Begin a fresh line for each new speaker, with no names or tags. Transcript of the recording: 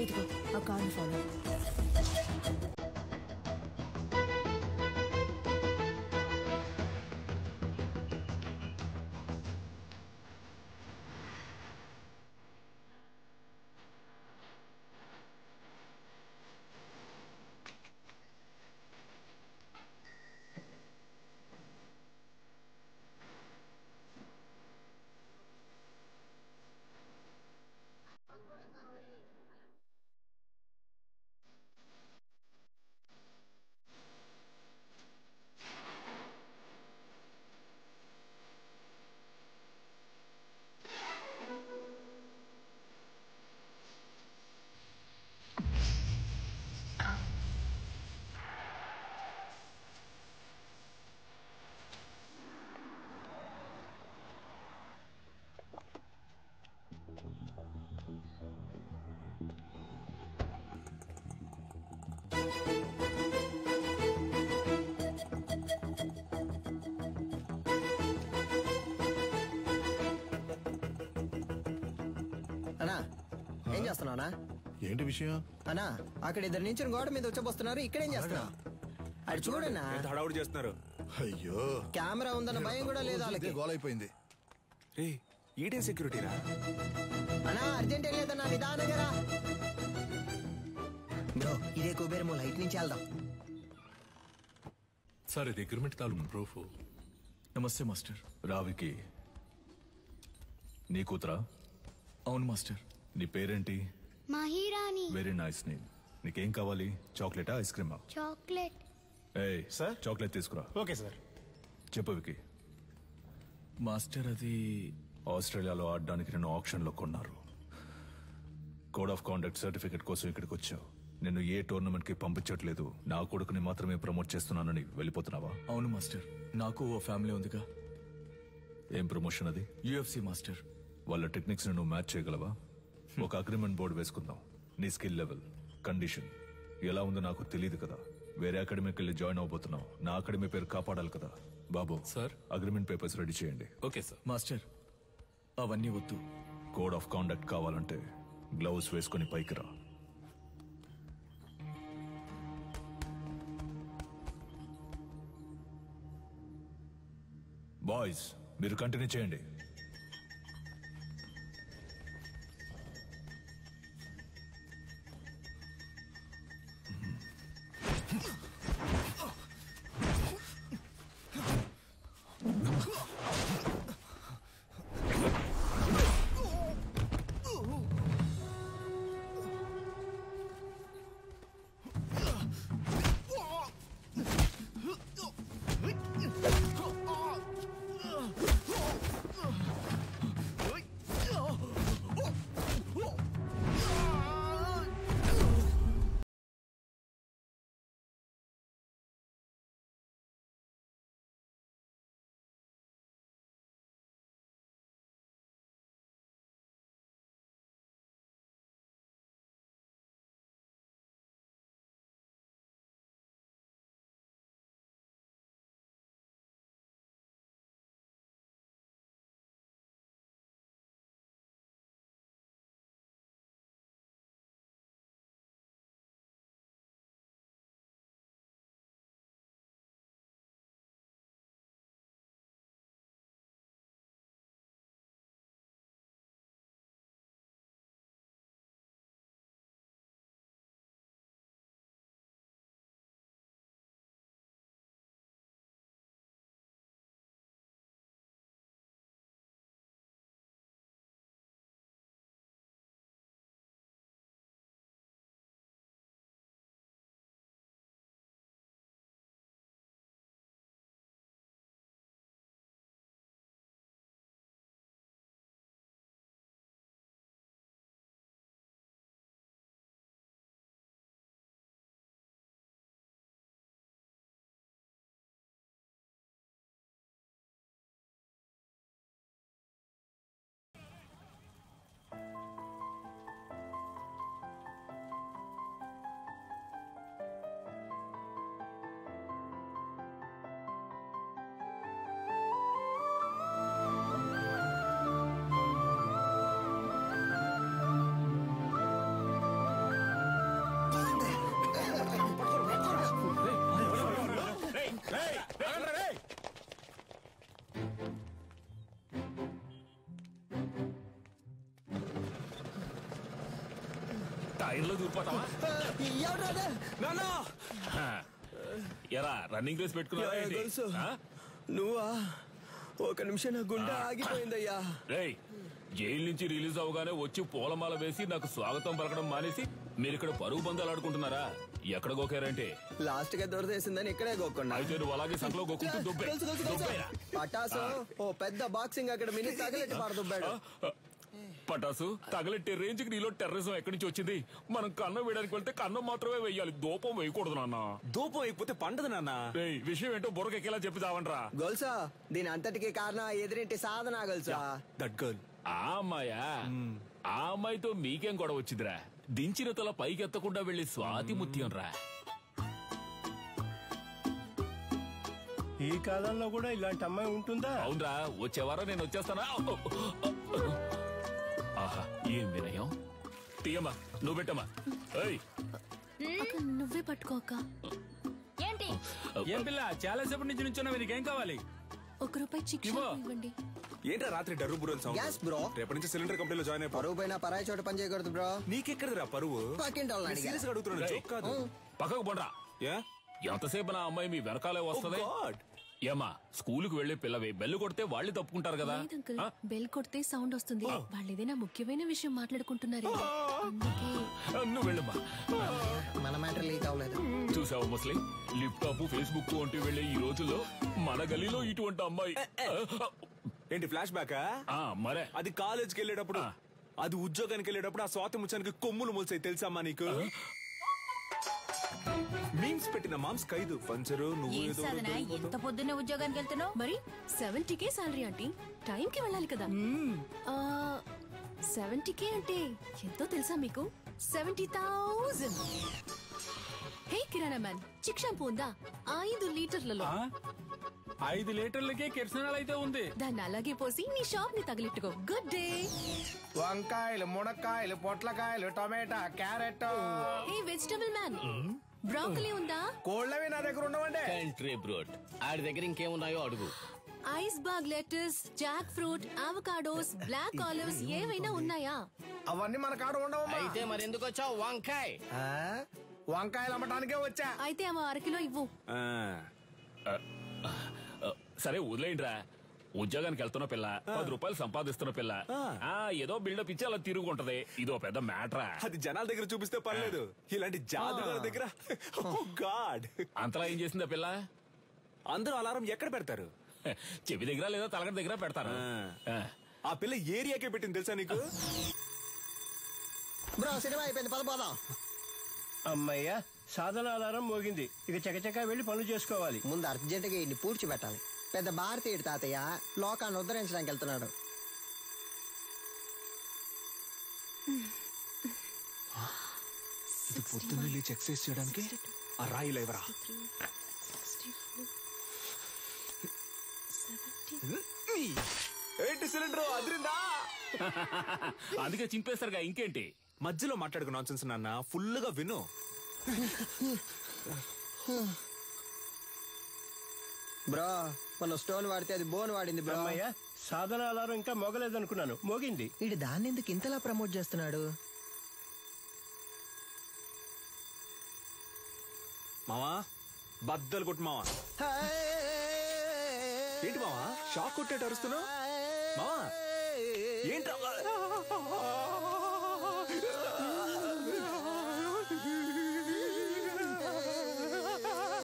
ఇదిగో ఆ కార్ని ఫాలో.
అన్నా ఏం చేస్తున్నావునా?
ఏంటి విషయం?
అన్నా అక్కడ ఇద్దరు నుంచి గోడ మీద వచ్చబోస్తున్నారు. ఇక్కడేం చేస్తున్నావు? అది చూడన్నా
హడావుడి చేస్తున్నారు.
అయ్యో
కెమెరా ఉందన్న భయం కూడా లేదు వాళ్ళకి.
గోల్ అయిపోయింది.
ఈడేం సెక్యూరిటీరా?
అన్నా అర్జెంట్ ఏం లేదన్నా, నిదానంగా బ్రో. ఇదే కుబేరమో లైట్ నుంచి వెళ్దాం.
సార్ ఇది అగ్రిమెంట్ తాలూకు ప్రూఫ్.
నమస్తే మాస్టర్.
రావికి నీ కూతురా?
అవును మాస్టర్.
నీ పేరేంటి?
మహిరాణి.
Very nice name. నీకేం కావాలి? చాక్లెటా ఐస్ క్రీమా?
చాక్లెట్.
ఏయ్ సార్ చాక్లెట్ తీసుకురా.
Okay sir.
చెప్పు వికి.
మాస్టర్ అది
ఆస్ట్రేలియాలో ఆడడానికి నిన్ను ఆప్షన్ లో కొన్నారు. కోడ్ ఆఫ్ కాండక్ట్ సర్టిఫికెట్ కోసం ఇక్కడికి వచ్చావు. నిన్ను ఏ టోర్నమెంట్ కి పంపించట్లేదు, నా కొడుకుని మాత్రమే ప్రమోట్ చేస్తున్నానని వెళ్ళిపోతున్నావా?
అవును మాస్టర్. నాకు ఓ ఫ్యామిలీ ఉందిగా.
ఏం ప్రమోషన్ అది?
UFC master.
వాళ్ళ టెక్నిక్స్ ని నువ్వు మ్యాచ్ చేయగలవా? ఒక అగ్రిమెంట్ బోర్డు వేసుకుందాం. నీ స్కిల్ లెవెల్, కండిషన్ ఎలా ఉందో నాకు తెలియదు కదా. వేరే అకాడమీకి వెళ్ళి జాయిన్ అవబోతున్నావు. నా అకాడమీ పేరు కాపాడాలి కదా. బాబు
సార్
అగ్రిమెంట్ పేపర్స్ రెడీ చేయండి.
Okay sir. మాస్టర్ అవన్నీ వద్దు.
కోడ్ ఆఫ్ కాండక్ట్ కావాలంటే గ్లౌస్ వేసుకుని పైకి రా. బాయ్స్ మీరు కంటిన్యూ చేయండి.
టైర్లో దూరిపోతావా?
ఎవరు
నాన్న
ఎరా రన్నింగ్ రేస్ పెట్టుకున్నావా ఏంటి?
గొలుసు
ఆ?
నువ్వా? ఒక నిమిషం నా గుండె ఆగిపోయిందయ్యా.
రేయ్ జైలు నుంచి రిలీజ్ అవగానే వచ్చి పూలమాల వేసి నాకు స్వాగతం పలకడం మానేసి మీరు ఇక్కడ పరుగు బంధాలు ఆడుకుంటున్నారా? ఎక్కడ గోకారంటే
లాస్ట్ గా దొరదేసిందని ఇక్కడే గోక్కున్నా.
అయితే నువ్వు అలాగే సంకలో గోకుంటూ దుబ్బే దుబ్బేరా.
పటాసు ఓ పెద్ద బాక్సింగ్ అక్కడ మినీ తగలెట్టి పారదుబ్బాడు.
పటాసు తగలెట్టే రేంజ్ కి నీలో టెర్రరిజం ఎక్కడి నుంచి వచ్చింది? మనం కన్నం వేయడానికి వెళ్తే కన్నం మాత్రమే వెయ్యాలి, దూపం వేయకూడదు నాన్న.
దూపం అయిపోతే పండదు నాన్న.
రేయ్ విషయం ఏంటో బుర్రకెక్కేలా చెప్పి చావంట్రా.
గొలుసా దీని అంతటికి కారణం ఎదురింటి సాధన గొలుసా.
That girl.
ఆ అమ్మాయా? ఆ అమ్మాయితో మీకేం గొడవ వచ్చిందిరా? దించిన తల పైకెత్తకుండా వెళ్లి స్వాతి ముత్యం రా.
ఈ కాలంలో కూడా ఇలాంటి అమ్మాయి ఉంటుందా?
అవునరా, వచ్చే వారం నేను వచ్చేస్తానా? ఆహా ఏం వినయం. తీయమ్మా, నువ్వు పెట్టమ్మా.
అక్క నువ్వే పట్టుకో అక్క.
ఏంటి ఏం పిల్ల చాలా సేపటి నుంచి నుంచున్నావు, నీకేం కావాలి?
₹1 చిక్కి ఇవ్వండి.
ఏంట్రా రాత్రి డర్రు బుర్రలు సౌండ్?
Gas bro.
రేపటి నుంచి సిలిండర్ కంపెనీలో జాయిన్ అయిపో.
పరువు పైన పరాయి చోట పని చేయకూడదు బ్రో.
నీకెక్కడరా పరువు?
పక్కింటి వాళ్ళని అడిగా.
సీరియస్ గా అడుగుతున్నాను, జోక్ కాదు.
పక్కకు పోండ్రా.
యా
ఎంతసేపు నా అమ్మాయి మీ వెనకాలే వస్తుంది?
Oh God.
ఏమా స్కూలుకు వెళ్లే పిల్లవి బెల్లు కొడితే వాళ్ళు తప్పుకుంటారు కదా.
లేదు అంకుల్, బెల్ కొడితే సౌండ్ వస్తుంది. వాళ్ళు ఏదైనా ముఖ్యమైన విషయం మాట్లాడుకుంటున్నారు, అందుకే.
నువ్వు వెళ్ళమ్మా.
మన మ్యాటర్ లీక్ అవ్వలేదు.
చూసావు ముస్లిం, లిప్టాప్ ఫేస్బుక్ వంటి వెళ్లే ఈ రోజుల్లో మన గలీలో ఇటువంటి అమ్మాయి.
ఏంటి ఫ్లాష్ బ్యాకా?
మరే
అది కాలేజ్కి వెళ్ళేటప్పుడు, అది ఉద్యోగానికి వెళ్ళేటప్పుడు ఆ స్వాతి ముచ్చానికి కొమ్ములు మొలిసాయి తెలుసమ్మా నీకు? మీమ్స్ పెట్టిన మామ్స్ ఖైదు పంచరు. నువ్వు ఏదో
ఎంత పొద్దున్నే ఉద్యోగానికి వెళ్తున్నావు?
మరి 70K సాలరీ ఆంటీ, టైం కి వెళ్ళాలి కదా. 70K అంటే ఎంతో తెలుసా మీకు? 70,000. హే కిరాణా మ్యాన్, చిక్ షాంపూ ఉందా? 5 లీటర్లలో.
5 లీటర్లకే కిరసనాలు అయితే ఉంది.
దాన్ని అలాగే పోసి నీ షాప్ ని తగిలిట్టుకో. Good day.
వంకాయలు, మునక్కాయలు, పొట్లకాయలు, టమాటా, carrot.
Hey vegetable man, broccoli ఉందా?
కోళ్ళవి నా దగ్గర ఉండవండి.
కంట్రీ బ్రోడ్, ఆడి దగ్గర ఇంకేమున్నాయో అడుగు.
Iceberg lettuce, jackfruit, avocados, black olives ఏవైనా ఉన్నాయా?
అవన్నీ మన కాడ ఉండవమ్మా.
అయితే మరి ఎందుకు వచ్చావు? వంకాయ.
వంకాయలు అమ్మటానికే వచ్చా.
అయితే అమ్మ 1 కిలో ఇవ్వు.
సరే వదిలేయండిరా. ఉద్యోగానికి వెళ్తున్న పిల్ల, ₹10 సంపాదిస్తున్న పిల్ల, ఏదో బిల్డప్ ఇచ్చి అలా తిరుగుంటది. ఇదో పెద్ద మ్యాటరా?
అది జనాల దగ్గర చూపిస్తే పర్లేదు, ఇలాంటి జాదుగాల దగ్గర గాడ్.
అంతలా ఏం చేసిందా పిల్ల?
అందరూ అలారం ఎక్కడ పెడతారు?
చెవి దగ్గర లేదా తలగడ దగ్గర పెడతారు.
ఆ పిల్ల ఏరియాకే పెట్టింది తెలుసా నీకు?
బ్రో సినిమా అయిపోయింది, పద పోదాం.
అమ్మయ్యా, సాధన అలారం మోగింది. ఇక చకచకా వెళ్లి పనులు చేసుకోవాలి.
ముందు అర్జెంటుగా ఇన్ని పూడ్చిపెట్టాలి. పెద్ద భారతీయుడు తాతయ్య లోకాన్ని ఉద్ధరించడానికి వెళ్తున్నాడు.
పొద్దున్న లేచి ఎక్సర్సైజ్ చేయడానికి ఆ రాయి లేవరా? ఏంటి సిలిండర్ అదిరిందా?
అందుకే చింపేస్తారుగా, ఇంకేంటి?
మధ్యలో మాట్లాడుకు నాన్సెన్స్ నాన్న, ఫుల్ గా విను.
బ్రో మన స్టోన్ వాడితే అది బోన్ వాడింది బ్రో.
అమ్మయ్యా, సాధన అలారం ఇంకా మోగలేదనుకున్నాను, మోగింది.
వీడు దాన్ని ఎందుకు ఇంతలా ప్రమోట్ చేస్తున్నాడు?
మావా బద్దలు కొట్టు మావా. ఏంటి మావా షాక్ కొట్టేట అరుస్తున్నావు? మావా ఏంట్రా?